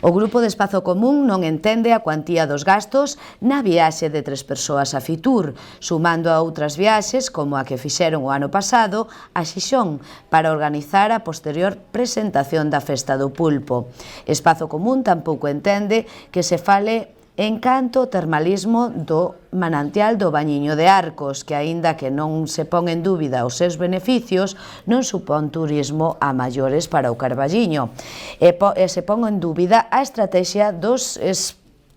O Grupo de Espazo Común non entende a cuantía dos gastos na viaxe de 3 persoas a Fitur, sumando a outras viaxes como a que fixeron o ano pasado a Xixón para organizar a posterior presentación da Festa do Pulpo. Espazo Común tampouco entende que se fale en canto ao termalismo do manantial do Bañiño de Arcos, que aínda que non se pon en dúbida os seus beneficios, non supón turismo a maiores para o Carballiño. E se pon en dúbida a estrategia dos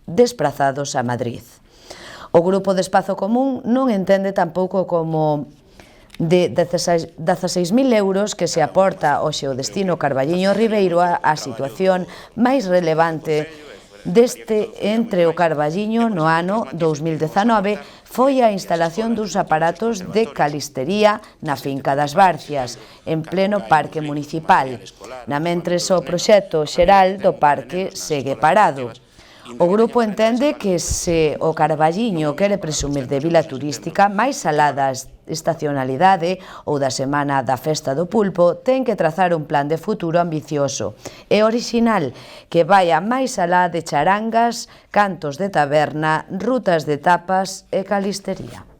desprazados a Madrid. O Grupo de Espazo Común non entende tampouco como de 16.000 euros que se aporta hoxe o destino Carballiño Ribeiro a situación máis relevante deste entre o Carballiño no ano 2019 foi a instalación duns aparatos de calistería na finca das Barcias, en pleno parque municipal. Namentres o proxecto xeral do parque segue parado. O grupo entende que se o Carballiño quere presumir de vila turística máis alá da estacionalidade ou da semana da Festa do Pulpo, ten que trazar un plan de futuro ambicioso e orixinal que vaia máis alá de charangas, cantos de taberna, rutas de tapas e calistería.